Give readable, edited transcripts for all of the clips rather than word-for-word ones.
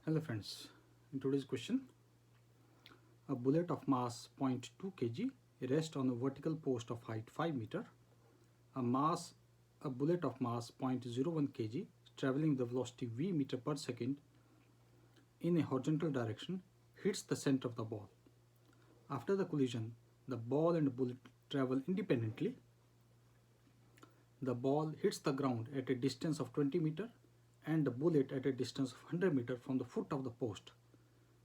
Hello friends, in today's question, a bullet of mass 0.2 kg rests on a vertical post of height 5 meter. A bullet of mass 0.01 kg traveling the velocity v meter per second in a horizontal direction hits the center of the ball. After the collision, the ball and bullet travel independently. The ball hits the ground at a distance of 20 meter and the bullet at a distance of 100 meter from the foot of the post.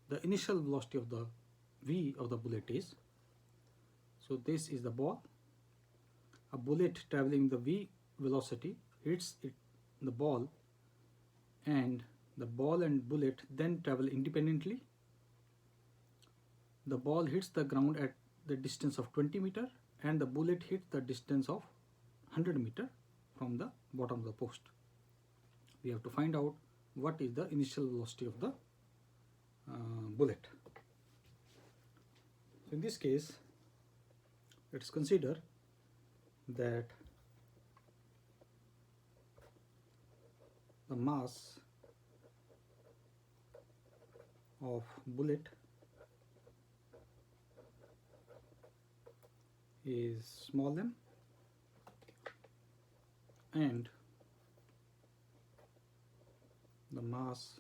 The initial velocity of the v of the bullet is, so this is the ball. A bullet traveling the v velocity hits the ball, and the ball and bullet then travel independently. The ball hits the ground at the distance of 20 meter and the bullet hits the distance of 100 meter from the bottom of the post. We have to find out what is the initial velocity of the bullet. So in this case, let's consider that the mass of bullet is small m and the mass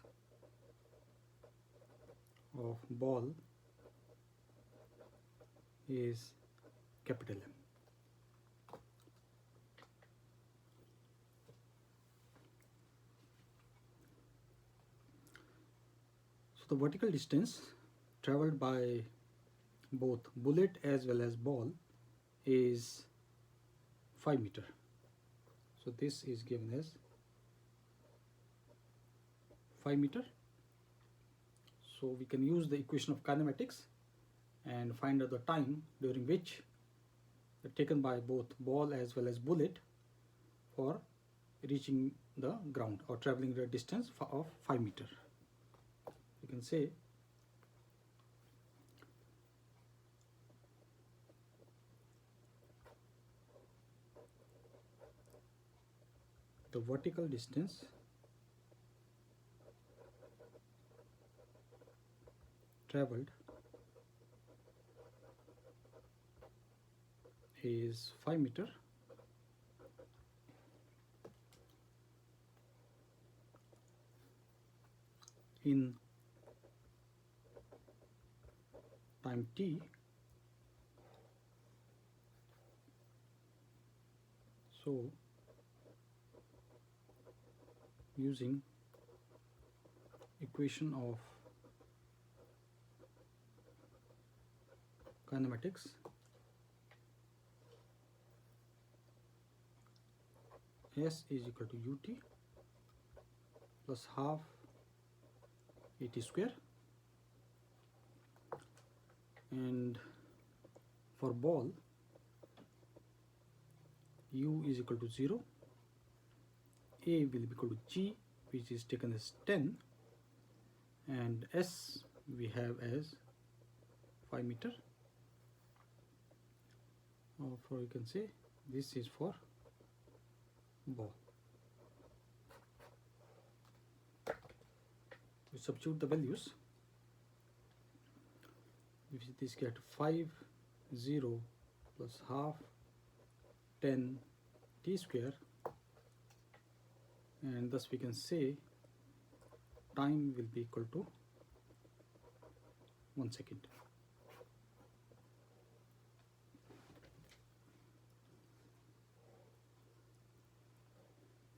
of ball is capital M. So the vertical distance traveled by both bullet as well as ball is 5 meter. So this is given as 5 meter. So we can use the equation of kinematics and find out the time during which taken by both ball as well as bullet for reaching the ground or traveling the distance of 5 meter. You can say the vertical distance traveled is 5 meter in time t. So using equation of kinematics, S is equal to ut plus half at square, and for ball u is equal to 0, a will be equal to g, which is taken as 10, and s we have as 5 meter, or for you can say this is for ball. We substitute the values. If this get 5, 0 plus half 10 t square, and thus we can say time will be equal to 1 second.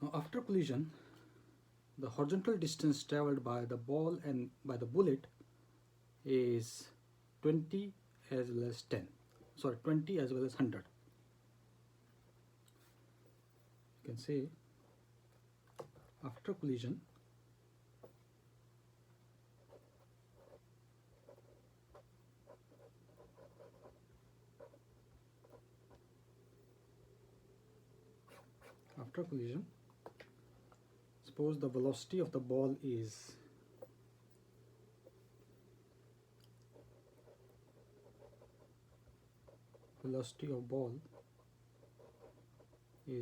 Now after collision, the horizontal distance traveled by the ball and by the bullet is 20 as well as 20 as well as 100. You can say after collision, suppose the velocity of the ball is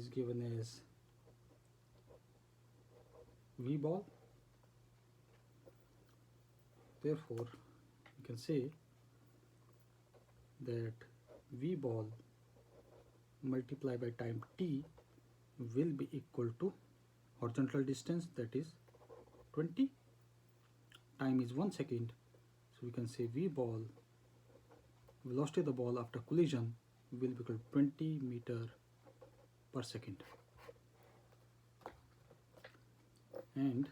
given as v ball Therefore, we can say that v ball multiplied by time t will be equal to horizontal distance, that is 20. Time is 1 second, so we can say v ball, velocity of the ball after collision, will be equal to 20 meter per second. And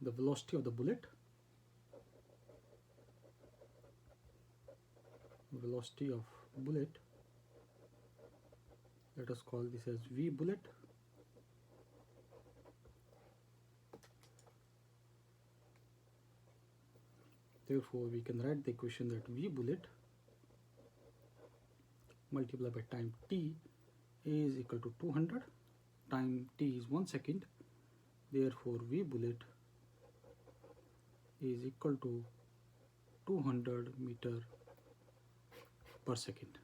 the velocity of the bullet, let us call this as v bullet. Therefore, we can write the equation that v bullet multiplied by time t is equal to 200. Time t is 1 second. Therefore, v bullet is equal to 200 meter per second.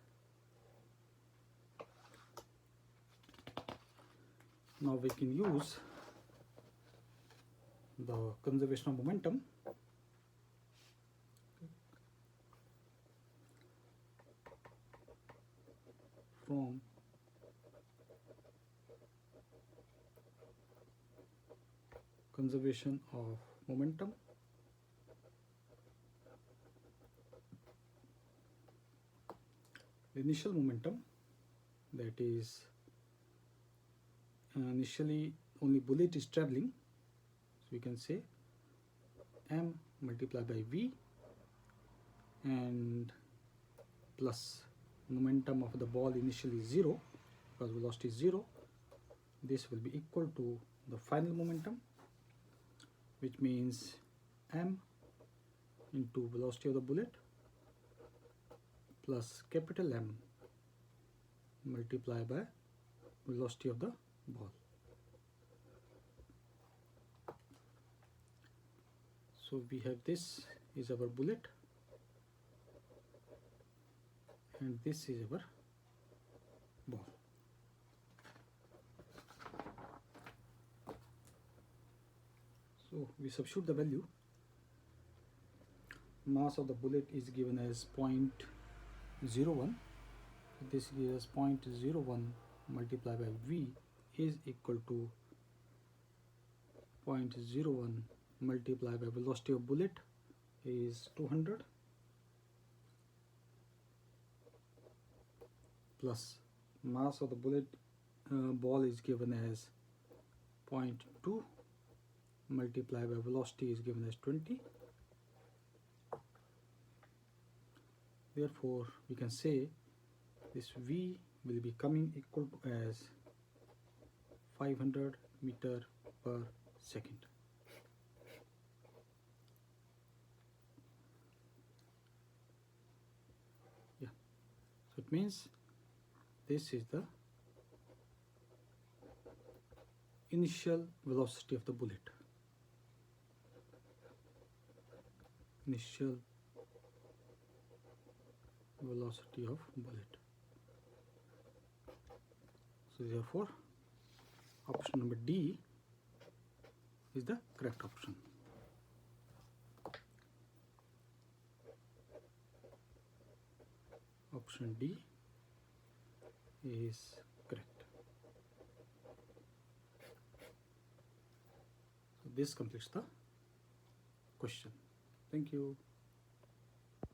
Now we can use the conservation of momentum. From conservation of momentum, the initial momentum, that is initially only bullet is traveling, so we can say m multiplied by v and plus momentum of the ball initially 0, because velocity is 0. This will be equal to the final momentum, which means m into velocity of the bullet plus capital M multiplied by velocity of the ball. So we have this is our bullet and this is our ball. So we substitute the value. Mass of the bullet is given as 0.01. This is 0.01 multiplied by v is equal to 0.01 multiplied by velocity of bullet is 200 plus mass of the bullet ball is given as 0.2 multiplied by velocity is given as 20. Therefore, we can say this v will be coming equal to as 500 meter per second. Yeah, so it means this is the initial velocity of the bullet. Initial velocity of bullet. So therefore, option number D is the correct option. Option D is correct. So this completes the question. Thank you.